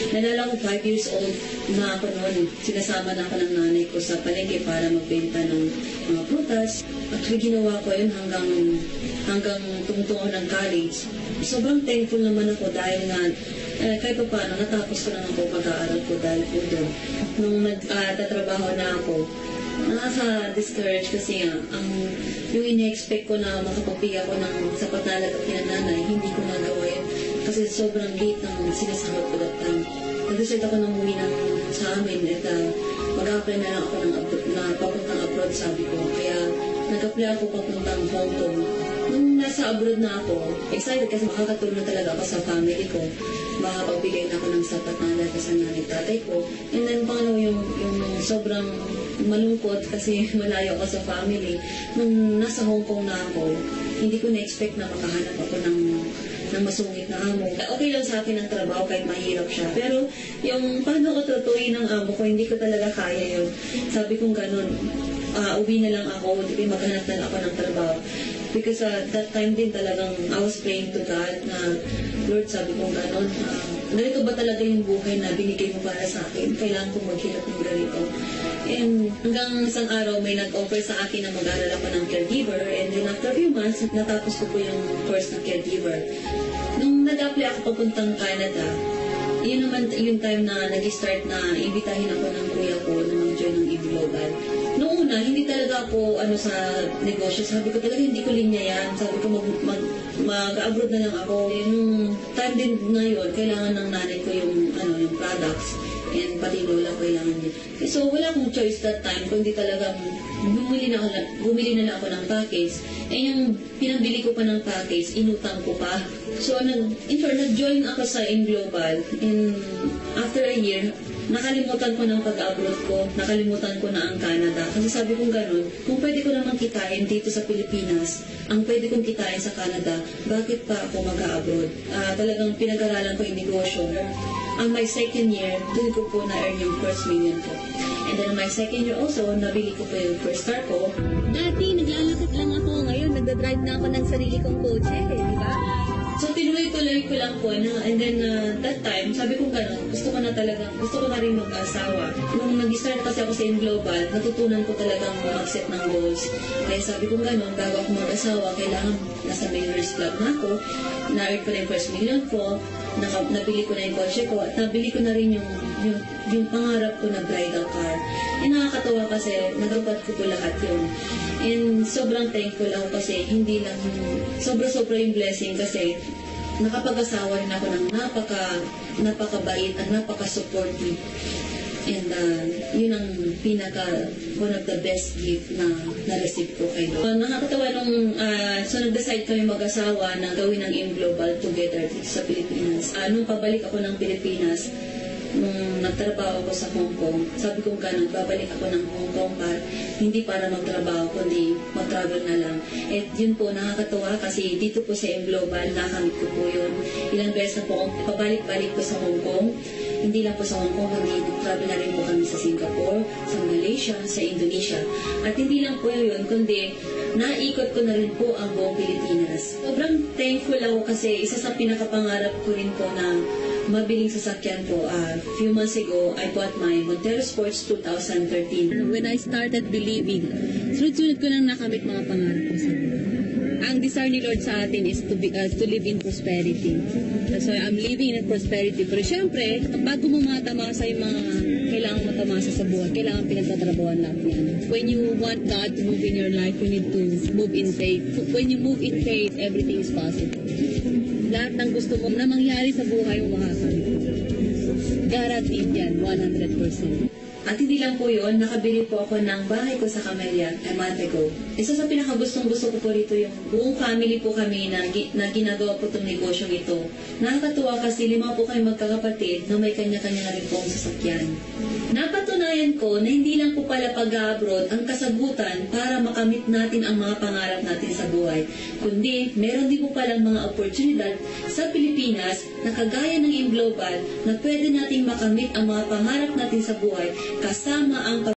Nalala ko 5 years old na ako noon. Sinasama na ako ng nanay ko sa palengke para magbenta ng mga prutas. At ginawa ko yun hanggang tumutungo ng college. Sobrang thankful naman ako dahil nga kahit pa paano, natapos ko naman po pag-aaral ko dahil po doon. Nung nagtatrabaho na ako, nakaka-discourage kasi yung ine-expect ko na makapagpigay ako ng sapat na lagak nanay, hindi ko nagawa yun. Kasi sobrang late ng sinasahod ko that time. Nag-decide ako nang umuwi sa amin at mag-apply na lang ako na papuntang abroad, sabi ko. Kaya nag-apply ako papuntang Hong Kong. Nung nasa abroad na ako, excited kasi makakatulong talaga ako sa family ko. Makapagbigay na ako ng sapat na alaga sa nanay tatay ko. And then pangalawa yung sobrang malungkot kasi malayo ako sa family. Nung nasa Hong Kong na ako, hindi ko na-expect na makahanap ako ng masungit na amo. Okay lang sa akin ang trabaho kahit mahirap siya. Pero yung paano ko tutuin ng amo ko, hindi ko talaga kaya yun. Sabi kong ganun, uwi na lang ako, maghanap na lang ako ng trabaho. Because that time din talagang I was praying to God na, Lord, sabi kong gano'n, ganito ba talaga yung buhay na binigay mo para sa akin? Kailangan kong maghirap ng ganito. And hanggang isang araw may nag-offer sa akin na mag-aral ako ng caregiver. And then after a few months, natapos ko po yung course ng caregiver. Nung nag-apply ako papuntang Canada, yun naman yung time na nag-start na imbitahin ako ng kuya ko na mag-join ng E-Global. Noong una, hindi talaga ako sa negosyo. Sabi ko talaga hindi ko linya yan. Sabi ko mag-abroad na lang ako. Nung time din ngayon, kailangan ng nanay ko yung products. And pati lola ko kailangan din. So wala akong choice that time kundi talagang bumili na lang ako ng package. Eh yung pinambili ko pa ng package, inutang ko pa. So nag-join ako sa In-Global. And after a year, nakalimutan ko ng pag-abroad ko, nakalimutan ko na ang Canada. Kasi sabi kong ganun, kung pwede ko naman kitain dito sa Pilipinas, ang pwede kong kitain sa Canada, bakit pa ako mag-abroad? Talagang pinag-aralan ko yung negosyo. Ang my second year, doon ko po na-earn yung first million ko. And then my second year also, nabili ko po yung first car ko. Dati, naglalakad lang ako. Ngayon, nagdadrive na ako ng sarili kong kotse, di ba? So, tinuloy-tuloy ko lang po na, and then that time, sabi ko gano'n, gusto ko na rin mag-asawa. Nung nag-start kasi ako sa In-Global, natutunan ko talagang mag-set ng goals. Kaya sabi ko gano'n, bago ako mag-asawa, kailangan nasa Millionaires Club na ako, na-earn ko na yung first million ko, nabili ko na yung kotse ko, at nabili ko na rin yung pangarap ko na bridal car. Nakakatawa kasi nagapat ko po lahat yun. And sobrang thankful ako kasi hindi lang sobra-sobra yung blessing kasi nakapag-asawa rin ako ng napakabait at napaka-supportive. And yun ang one of the best gift na na-receive ko kay Lord. Nakakatawa so nag-decide kami mag-asawa na gawin ng In-Global together dito sa Pilipinas. Nung pabalik ako ng Pilipinas, nung nagtrabaho ako sa Hong Kong, sabi ko gano'n, babalik ako ng Hong Kong hindi para magtrabaho, kundi mag-travel na lang. At yun po, nakakatawa kasi dito po sa In-Global, nakamit ko po yun. Ilang beses na po akong pabalik-balik po sa Hong Kong. Hindi lang po sa Hong Kong, kundi travel na rin po kami sa Singapore, sa Malaysia, sa Indonesia. At hindi lang po yun, kundi naikot ko na rin po ang buong Pilipinas. Sobrang thankful ako kasi isa sa pinakapangarap ko rin po na mabiling sasakyan po. Few months ago, I bought my Montero Sports 2013. When I started believing, sunod-sunod ko nang nakamit mga pangarap ko sa buhay. Ang desire ni Lord sa atin is to live in prosperity. So I'm living in prosperity. Pero syempre, bago mo matamasa yung mga kailangan matamasa sa buhay, kailangan pinagtatrabawan natin yan. When you want God to move in your life, you need to move in faith. When you move in faith, everything is possible. Lahat ng gusto mo na mangyari sa buhay mo makakamit. Guaranteed yan, 100%. At hindi lang po yun, nakabili po ako ng bahay ko sa Camellia a month ago. Isa sa pinakagustong-gusto ko po rito yung buong family po kami na ginagawa po itong negosyong ito. Nakakatuwa kasi 5 po kayo magkakapatid na may kanya-kanya na rin pong sasakyan. Napatunayan ko na hindi lang po pala pag-abroad ang kasagutan para makamit natin ang mga pangarap natin sa buhay, kundi meron din po palang mga oportunidad sa Pilipinas na kagaya ng In-Global na pwede nating makamit ang mga pangarap natin sa buhay kasama ang